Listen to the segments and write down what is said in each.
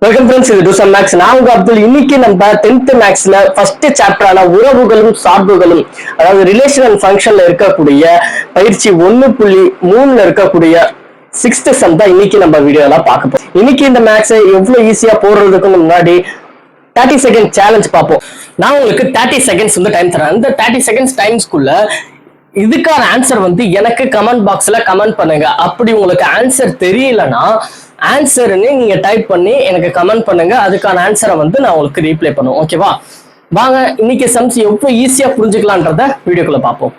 Welcome friends, இது டூசம் maths. நான் உங்க அப்துல். இன்னைக்கு நம்ம 10th மேக்ஸ்ல ஃபர்ஸ்ட் சாப்டரான உறவுகளும் சார்புகளும், அதாவது ரிலேஷன் அண்ட் ஃபங்க்ஷன்ல இருக்கக்கூடிய பயிற்சி 1.3ல இருக்கக்கூடிய 6th சம் தான் இன்னைக்கு நம்ம வீடியோல பார்க்க போறோம். இன்னைக்கு இந்த மேக்ஸை எவ்வளவு ஈஸியா போடுறதுக்கு முன்னாடி 30 செகண்ட் சேலஞ்ச் பார்ப்போம். நான் உங்களுக்கு 30 செகண்ட்ஸ் வந்து டைம் தரேன். அந்த 30 செகண்ட்ஸ் டைம்ஸ்க்குள்ள இதுக்கான ஆன்சர் வந்து எனக்கு கமெண்ட் பாக்ஸ்ல கமெண்ட் பண்ணுங்க. அப்படி உங்களுக்கு ஆன்சர் தெரியலன்னா ஆன்சர்னு நீங்க டைப் பண்ணி எனக்கு கமெண்ட் பண்ணுங்க. அதுக்கான ஆன்சரை வந்து நான் உங்களுக்கு ரீப்ளை பண்ணுவோம். ஓகேவா? வாங்க இன்னைக்கு சம்ஸ் எவ்வளவு ஈஸியா புரிஞ்சுக்கலான்றத வீடியோக்குள்ள பார்ப்போம்.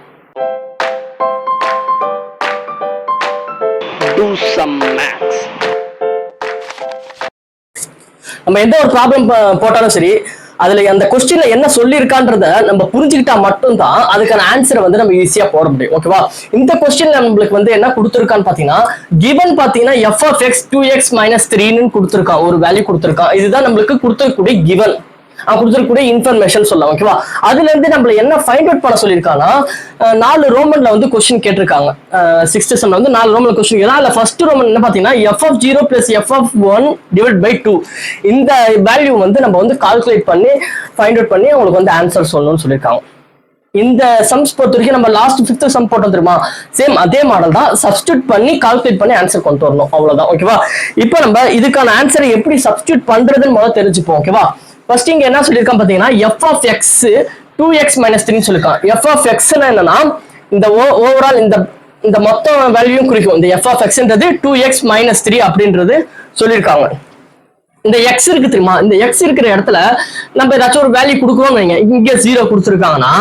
நம்ம எந்த ஒரு ப்ராப்ளம் போட்டாலும் சரி, அதுல அந்த கொஸ்டின்ல என்ன சொல்லியிருக்கான்றத நம்ம புரிஞ்சுக்கிட்டா மட்டும்தான் அதுக்கான ஆன்சரை வந்து நம்ம ஈஸியா போட முடியும். ஓகேவா? இந்த கொஸ்டின்ல நம்மளுக்கு வந்து என்ன கொடுத்துருக்கான்னு பாத்தீங்கன்னா, கிவன் பாத்தீங்கன்னா f of x 2x minus 3ன்னு கொடுத்துருக்கான், ஒரு வேல்யூ கொடுத்துருக்கான். இதுதான் நம்மளுக்கு கொடுத்துருக்கூடிய கிவன், கொடுத்துருக்கூடிய இன்ஃபர்மேஷன் சொல்லலாம். ஓகேவா? அதுல இருந்து நம்மள என்ன ஃபைண்ட் அவுட் பண்ண சொல்லியிருக்காங்கன்னா, 4 ரோமன்ல வந்து கொஸ்டின் கேட்டிருக்காங்க. 6th செம்ல வந்து 4 ரோமன்ல கொஸ்டின் கேட்டா, அதுல ஃபர்ஸ்ட் ரோமன் என்ன பாத்தீங்கன்னா f of 0 plus f of 1 divided by 2, இந்த வேல்யூ வந்து நம்ம வந்து கால்குலேட் பண்ணி ஃபைண்ட் அவுட் பண்ணி அவங்களுக்கு வந்து ஆன்சர் சொல்லணும்னு சொல்லியிருக்காங்க. இந்த சம்ஸ் பொறுத்த வரைக்கும் நம்ம லாஸ்ட் 5th சம் போட்டோம் தெரியுமா, சேம் அதே மாடல் தான். சப்ஸ்டியூட் பண்ணி கால்குலேட் பண்ணி ஆன்சர் கொண்டு வரணும், அவ்வளவுதான். ஓகேவா? இப்போ நம்ம இதுக்கான ஆன்சரை எப்படி சப்ஸ்டியூட் பண்றதுன்னு முதல்ல தெரிஞ்சுப்போம். ஓகேவா? ஃபர்ஸ்ட் இங்க என்ன சொல்லியிருக்கான் பாத்தீங்கன்னா, f of x 2x minus 3 சொல்லிருக்கான். f of x என்னன்னா இந்த ஓவரால் இந்த மொத்த வேல்யூ குறிக்கும். இந்த f of x ன்றது 2x minus 3 அப்படின்றது சொல்லியிருக்காங்க. இந்த x இருக்கு தெரியுமா, இந்த x இருக்கிற இடத்துல நம்ம ஏதாச்சும் ஒரு வேல்யூ கொடுக்குறோம்னு வைங்க. இங்க 0 கொடுத்துருக்காங்கன்னா,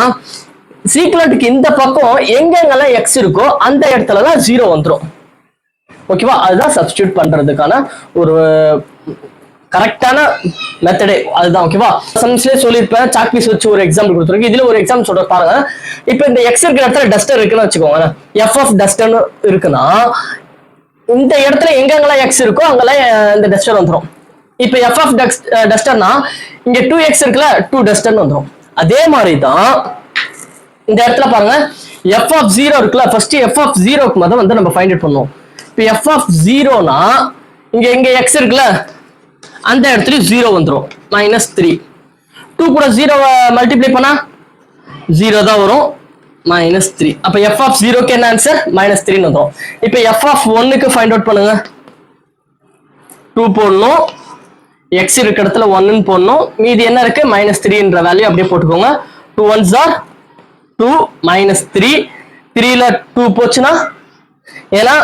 சீக்வெண்ட்டுக்கு இந்த பக்கம் எங்கெங்கெல்லாம் x இருக்கோ அந்த இடத்துலதான் 0 வந்துடும். ஓகேவா? அதுதான் சப்ஸ்டியூட் பண்றதுக்கான ஒரு கரெக்டான மெத்தடே அதுதான். ஓகேவா? சம்ஸ்லயே சொல்லியிருப்பேன், சாக் பீஸ் வச்சு ஒரு எக்ஸாம்பிள் கொடுத்துருக்கு. இதுல ஒரு எக்ஸாம்பிள் சொல்ற பாருங்க. இப்போ இந்த எக்ஸ் இருக்கிற இடத்துல டஸ்டர் இருக்குன்னு வச்சுக்கோங்க, எஃப் ஆஃப் டஸ்டர்னு இருக்குன்னா, இந்த இடத்துல எங்கெங்கெல்லாம் எக்ஸ் இருக்கோ அங்கெல்லாம் இந்த டஸ்டர் வந்துடும். இப்போ எஃப் ஆஃப் டஸ்டர்னா இங்க 2x இருக்குல்ல, 2 டஸ்டர்னு வந்துடும். அதே மாதிரி தான் இந்த இடத்துல பாருங்க, எஃப் ஆஃப் 0 இருக்குல்ல, ஃபர்ஸ்ட் எஃப் ஆஃப் 0க்கு முதல்ல வந்து நம்ம ஃபைண்ட் அவுட் பண்ணுவோம். இப்போ எஃப் ஆஃப் 0னா இங்க எக்ஸ் இருக்குல்ல, அந்த இடத்துல 0 வந்துடும், -3. 2 கூட 0 மல்டிப்ளை பண்ணா 0 தான் வரும், -3. அப்ப f of 0க்கு என்ன ஆன்சர்? -3 வந்துடும். இப்ப f of 1க்கு ஃபைண்ட் அவுட் பண்ணுங்க. 2 போடணும், x இருக்க இடத்துல 1ன்னு போடணும், மீதி என்ன இருக்கு -3ன்ற வேல்யூ அப்படியே போட்டுக்கோங்க. 2 1s are 2, -3. 3ல 2 போச்சுன்னா, ஏன்னா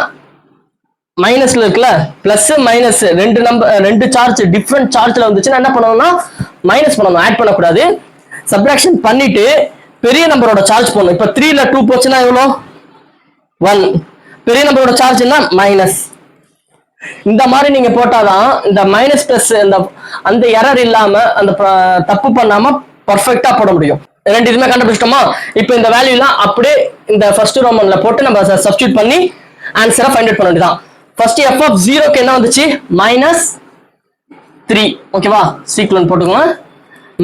மைனஸ்ல இருக்குல்ல, பிளஸ் மைனஸ் ரெண்டு சார்ஜ் டிஃப்ரெண்ட் சார்ஜ்ல வந்துச்சுன்னா என்ன பண்ணணும்னா மைனஸ் பண்ணணும், ஆட் பண்ணக்கூடாது. சப்ட்ராக்ஷன் பண்ணிட்டு பெரிய நம்பரோட சார்ஜ் பண்ணணும். இப்ப 3ல 2 போச்சுன்னா எவ்வளோ? 1. பெரிய நம்பரோட சார்ஜ் என்ன? மைனஸ். இந்த மாதிரி நீங்க போட்டாதான் இந்த மைனஸ் பிளஸ் அந்த எரர் இல்லாம, அந்த தப்பு பண்ணாம பர்ஃபெக்டா போட முடியும். ரெண்டு இதுமே கண்டுபிடிச்சிட்டோமா? இப்ப இந்த வேல்யூலாம் அப்படியே இந்த ஃபர்ஸ்ட் ரோமன்ல போட்டு நம்ம சப்ஸ்டியூட் பண்ணி ஆன்சரை ஃபைண்ட் அவுட் பண்ண வேண்டியதான். ஃபர்ஸ்ட் f of 0க்கு என்ன வந்துச்சு? -3. ஓகேவா? சீக்வென்ட் போட்டுக்கோங்க.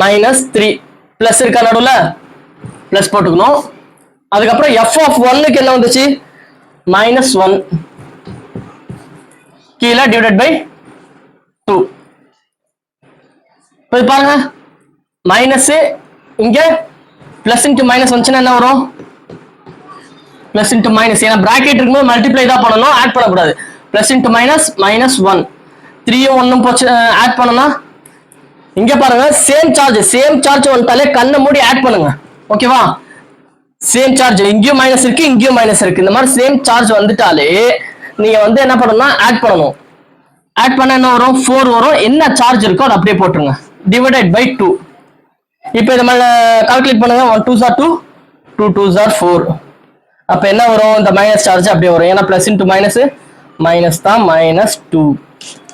-3 பிளஸ் இருக்கா நடுவுல, பிளஸ் போட்டுக்கணும். அதுக்கப்புறம் f of 1க்கு என்ன வந்துச்சு? -1 கீழே டிவைடட் பை 2. இப்போ பாருங்க, மைனஸ் இங்க பிளஸ் இன்டு மைனஸ் வந்துச்சுன்னா என்ன வரும்? Plus into minus. ஏன்னா பிராக்கெட் இருக்கும்போது மல்டிப்ளை தான் பண்ணணும், ஆட் பண்ணக்கூடாது. Plus into minus -1. 3யும் 1ம் போச்சு, ஆட் பண்ணனா இங்க பாருங்க, சேம் சார்ஜ் வந்துட்டாலே கண்ணை மூடி ஆட் பண்ணுங்க. ஓகேவா? சேம் சார்ஜ் இங்கேயும் மைனஸ் இருக்கு, இங்கேயும் மைனஸ் இருக்கு. இந்த மாதிரி சேம் சார்ஜ் வந்துட்டாலே நீங்க வந்து என்ன பண்ணணும்னா ஆட் பண்ணணும். ஆட் பண்ண என்ன வரும்? 4 வரும். என்ன சார்ஜ் இருக்கோ அதை அப்படியே போட்டுருங்க, டிவைடட் பை 2. இப்போ இதை கால்குலேட் பண்ணுங்க. 1 2s are 2, 2 2s are 4. அப்ப என்ன வரும்? இந்த மைனஸ் சார்ஜ் அப்படியே வரும், ஏன்னா பிளஸ் இன்டு மைனஸ் மைனஸ் தான், -2.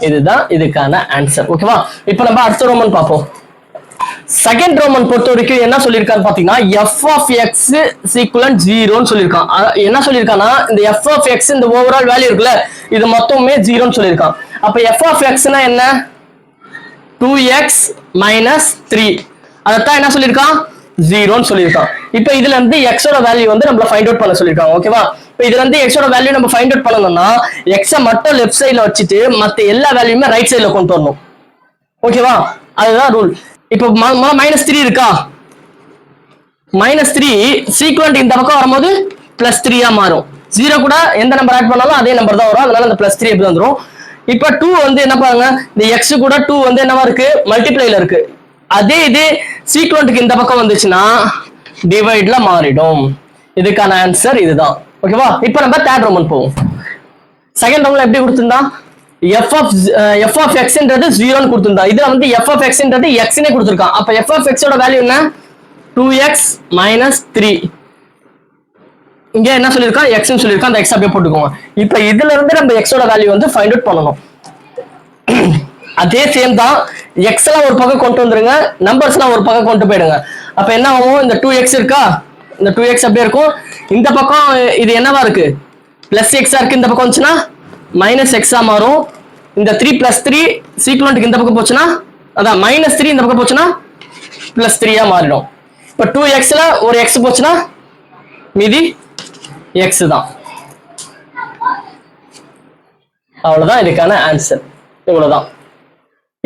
இதுதான் இதுக்கான ஆன்சர். ஓகேவா? இப்போ நம்ம அடுத்த ரோமன் பார்ப்போம். செகண்ட் ரோமன் பொறுத்த வரைக்கும் என்ன சொல்லியிருக்கான்னு பாத்தீங்கன்னா, f of x ஈக்குவலன்ட் 0ன்னு சொல்லியிருக்கான். என்ன சொல்லியிருக்கான்னா, இந்த f of x இந்த ஓவரால் வேல்யூ இருக்குல்ல, இது மொத்தமே 0ன்னு சொல்லியிருக்கான். அப்ப f of x-னா என்ன? 2x minus 3. அதைத்தான் என்ன சொல்லியிருக்கான்? 0ன்னு சொல்லியிருக்கான். இப்போ இதுல இருந்து x ஓட வேல்யூ வந்து நம்மள ஃபைண்ட் அவுட் பண்ண சொல்லியிருக்காங்க. ஓகேவா? இப்போ இதுல இருந்து x ஓட வேல்யூ நம்ம ஃபைண்ட் அவுட் பண்ணணும்னா x மட்டும் லெஃப்ட் சைடுல வச்சுட்டு மத்த எல்லா வேல்யூமே ரைட் சைடுல கொண்டு வரணும். ஓகேவா? அதுதான் ரூல். இப்போ -3 இருக்கா, -3 சீக்வெண்ட் இந்த பக்கம் வரும்போது +3 மாறும். 0 கூட எந்த நம்பர் ஆட் பண்ணாலும் அதே நம்பர் தான் வரும். அதனால அந்த +3 எப்படி வந்துடும். இப்ப 2 வந்து என்ன பாருங்க, இந்த x கூட 2 வந்து என்னவா இருக்கு, மல்டிப்ளைல இருக்கு. அதே இது சீக்வெண்ட்க்கு இந்த பக்கம் வந்துச்சுன்னா டிவைட்ல மாறிடும். இதுக்கான ஆன்சர் இதுதான். ஓகேவா? இப்போ நம்ம தேர்ட் ரோமன் போவோம். செகண்ட் ரோமன்ல எப்படி கொடுத்திருந்தா, f of xன்றது 0ன்னு கொடுத்திருந்தா. இதுல வந்து f of xன்றது xனே கொடுத்திருக்கான். அப்ப f of x ஓட வேல்யூ என்ன, 2x - 3. இங்க என்ன சொல்லிருக்கான், x ன்னு சொல்லிருக்கான். அந்த x அப்படியே போட்டுக்கோங்க. இப்போ இதுல இருந்து நம்ம x ஓட வேல்யூ வந்து ஃபைண்ட் அவுட் பண்ணனும். அதே சேம் தான், x எல்லாம் ஒரு பக்கம் கொண்டு வந்துருங்க, நம்பர்ஸ்லாம் ஒரு பக்கம் கொண்டு போயிடுங்க. அப்ப என்ன ஆகும், இந்த 2x இருக்கா, இந்த 2x அப்படியே இருக்கும். இந்த பக்கம் இது என்னவா இருக்கு, +x இருக்கு. இந்த பக்கம் வந்துச்சுன்னா -x மாறும். இந்த 3 + 3 சீக்வெண்ட்க்கு இந்த பக்கம் போச்சுன்னா, அதான் -3 இந்த பக்கம் போச்சுன்னா +3 மாறிடும். இப்ப 2x ல ஒரு x போச்சுன்னா மீதி x தான். அவ்வளவுதான் இதுக்கான ஆன்சர். இவ்வளவுதான்.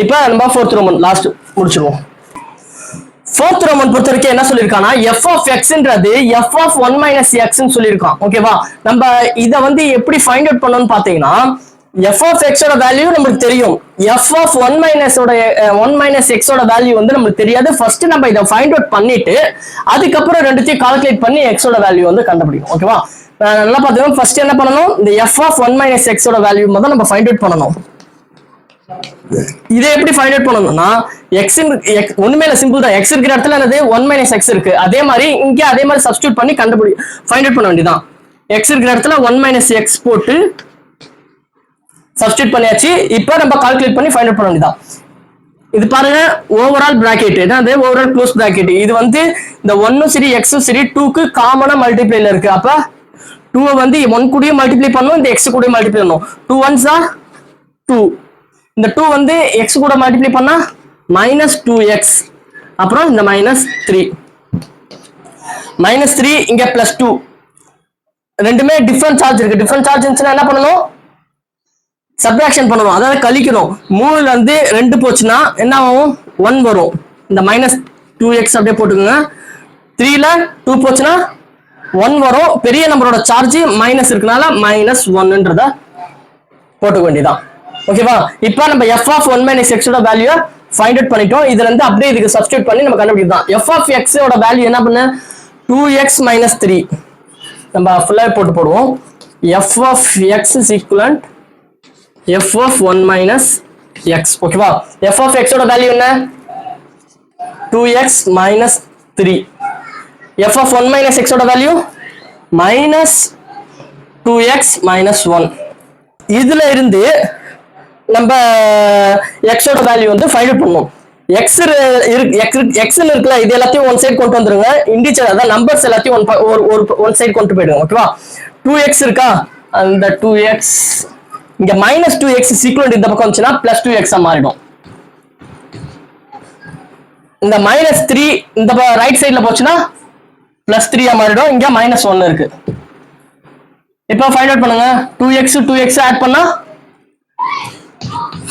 இப்ப நம்ம ஃபோர்த் ரோமன் லாஸ்ட் முடிச்சிருவோம். ஃபோர்த் ரோமன் பொறுத்த வரைக்கும் என்ன சொல்லிருக்கானா, f of xன்றது f of 1 - x ன்னு சொல்லிருக்கான். ஓகேவா? நம்ம இத வந்து எப்படி ஃபைண்ட் அவுட் பண்ணணும்னு பாத்தீங்கன்னா, f of x ஓட வேல்யூ நமக்கு தெரியும். f of 1 - x ஓட வேல்யூ வந்து நமக்கு தெரியாது. ஃபர்ஸ்ட் நம்ம இத ஃபைண்ட் அவுட் பண்ணிட்டு அதுக்கப்புறம் ரெண்டுத்தையும் கால்குலேட் பண்ணி x ஓட வேல்யூ வந்து கண்டுபிடிக்கணும். ஓகேவா? நல்லா பாத்தீங்கன்னா ஃபர்ஸ்ட் என்ன பண்ணணும், இந்த f of 1 - x ஓட வேல்யூ மட்டும் நம்ம ஃபைண்ட் அவுட் பண்ணணும். இதை எப்படி ஃபைண்ட் அவுட் பண்ணணும்னா, x ஒண்ணுமே இல்ல, சிம்பிள் தான். x இருக்கிற இடத்துல என்னது 1 - x இருக்கு. அதே மாதிரி இங்க அதே மாதிரி சப்ஸ்டிட்யூட் பண்ணி ஃபைண்ட் அவுட் பண்ண வேண்டியதான். x இருக்கிற இடத்துல 1 - x போட்டு சப்ஸ்டிட்யூட் பண்ணியாச்சு. இப்போ நம்ம கால்குலேட் பண்ணி ஃபைண்ட் அவுட் பண்ண வேண்டியதான். இது பாருங்க, ஓவரால் பிராக்கெட் என்னது, ஓவரால் க்ளோஸ் பிராக்கெட். இது வந்து இந்த 1 சரி x சரி 2க்கு காமனா மல்டிப்ளைல இருக்கு. அப்ப 2 வந்து 1 கூடயே மல்டிப்ளை பண்ணனும், இந்த x கூடயே மல்டிப்ளை பண்ணனும். 2 1s are 2. இந்த 2 வந்து x கூட மல்டிப்ளை பண்ணா -2x, அப்புறம் இந்த -3 -3 இங்க +2. ரெண்டுமே டிஃபரண்ட் சார்ஜ் இருக்கு. டிஃபரண்ட் சார்ஜ் இருந்துச்சுன்னா என்ன பண்ணணும், சப்ட்ராக்ஷன் பண்ணணும், அதாவது கழிக்கணும். 3ல இருந்து 2 போச்சுன்னா என்ன ஆகும், 1 வரும். இந்த -2x அப்படியே போட்டுக்கோங்க. 3ல 2 போச்சுன்னா 1 வரும். பெரிய நம்பரோட சார்ஜ் மைனஸ் இருக்கனால -1ன்றத போட்டுக்க வேண்டியதான். ஓகேவா? இப்போ நம்ம f of 1 - x ஓட வேல்யூ ஃபைண்ட் அவுட் பண்ணிட்டோம். இதுல இருந்து அப்படியே இதுக்கு சப்ஸ்டிட்யூட் பண்ணி நம்ம கண்டுபிடிக்கலாம். f of x ஓட வேல்யூ என்ன பண்ண, 2x - 3. நம்ம ஃபுல்லா போடுவோம். f of x is equivalent f of 1 - x. ஓகேவா? f of x ஓட வேல்யூ என்ன, 2x - 3. f of 1 - x ஓட வேல்யூ -2x - 1. இதுல இருந்து நம்ம x ஓட வேல்யூ வந்து ஃபைண்ட் அவுட் பண்ணனும். x இருக்குல்ல, இது எல்லாத்தையும் ஒன் சைடு கொண்டு வந்துருங்க. இன்டிஜர் அதான் நம்பர்ஸ் எல்லாத்தையும் ஒன் சைடு கொண்டு போயிடுங்க. ஓகேவா? 2x இருக்கா, அந்த 2x இங்க -2x சீக்வெண்ட் இந்த பக்கம் வந்துச்சுன்னா +2x மாறிடும். இந்த -3 இந்த ரைட் சைடுல போச்சுன்னா +3 மாறிடும். இங்க -1 இருக்கு. இப்போ ஃபைண்ட் அவுட் பண்ணுங்க. 2x ஆட் பண்ணா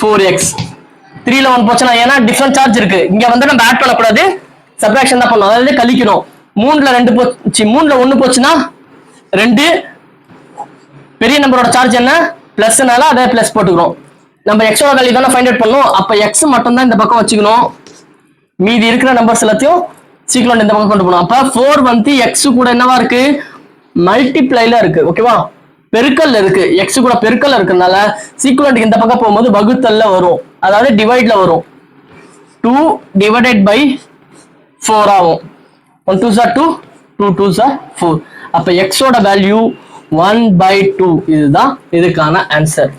4x. 3ல 1 போச்சுன்னா, ஏன்னா டிஃபரண்ட் சார்ஜ் இருக்கு, இங்க வந்து நம்ம ஆட் பண்ணக்கூடாது, சப்ட்ராக்ஷன் தான் பண்ணணும், அதாவது கழிக்கணும். 3ல 2 போச்சு, 3ல 1 போச்சுன்னா 2. பெரிய நம்பரோட சார்ஜ் என்ன, பிளஸ்னால அதை பிளஸ் போட்டுக்கிறோம். நம்ம x ஓட வேல்யூ தானே ஃபைண்ட் அவுட் பண்ணோம். அப்ப x மட்டும் தான் இந்த பக்கம் வச்சுக்கணும், மீதி இருக்கிற நம்பர்ஸ் எல்லாத்தையும் சீக்வெண்ட் இந்த பக்கம் கொண்டு போகணும். அப்ப 4 வந்து x கூட என்னவா இருக்கு, மல்டிப்ளைல இருக்கு. ஓகேவா? பெருக்கல்ல இருக்கு. x கூட பெருக்கல்ல இருக்கனால சீக்வெண்ட் இந்த பக்கம் போகும்போது வகுத்தல்ல வரும், அதாவது டிவைட்ல வரும். 2 divided by 4 ஆகும். 1 2s are 2, 2 2s are 4. அப்ப x ஓட வேல்யூ 1/2. இதுதான் இதுக்கான ஆன்சர்.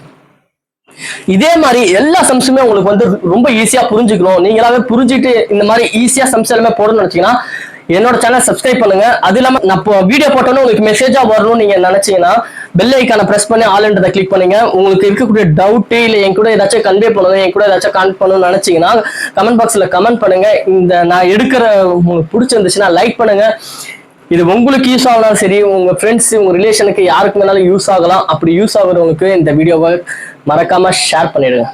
இதே மாதிரி எல்லா சம்ஸுமே உங்களுக்கு வந்து ரொம்ப ஈஸியா புரிஞ்சுக்கணும், நீங்களாவே புரிஞ்சுட்டு இந்த மாதிரி ஈஸியா சம்ஸ் எல்லாமே போடணும்னு நினைச்சீங்கன்னா என்னோட சேனல் சப்ஸ்கிரைப் பண்ணுங்க. அது இல்லாம நான் வீடியோ போட்டோன்னு உங்களுக்கு மெசேஜா வரணும்னு நீங்க நினைச்சீங்கன்னா பெல் ஐக்கான பிரஸ் பண்ணி ஆல்ன்றதை கிளிக் பண்ணுங்க. உங்களுக்கு இருக்கக்கூடிய டவுட் இல்ல என் கூட ஏதாச்சும் கன்வே பண்ணணும், என் கூட ஏதாச்சும் கான்டெக்ட் பண்ணணும்னு நினைச்சீங்கன்னா கமெண்ட் பாக்ஸ்ல கமெண்ட் பண்ணுங்க. இந்த நான் எடுக்கிற உங்களுக்கு பிடிச்சிருந்துச்சுன்னா லைக் பண்ணுங்க. இது உங்களுக்கு யூஸ் ஆகலாம், சரி உங்க ஃப்ரெண்ட்ஸ் உங்க ரிலேஷனுக்கு யாருக்கு வேணாலும் யூஸ் ஆகலாம். அப்படி யூஸ் ஆகுறவங்களுக்கு இந்த வீடியோவை மறக்காம ஷேர் பண்ணிடுங்க.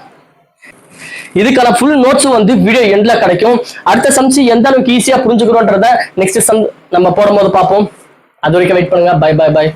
இதுக்கான ஃபுல் நோட்ஸும் வந்து வீடியோ எண்ட்ல கிடைக்கும். அடுத்த சம்ஸ் எந்த அளவுக்கு ஈஸியா புரிஞ்சுக்கிறோன்றத நெக்ஸ்ட் சம் நம்ம போடும்போது பார்ப்போம். அது வரைக்கும் வெயிட் பண்ணுங்க. Bye bye by.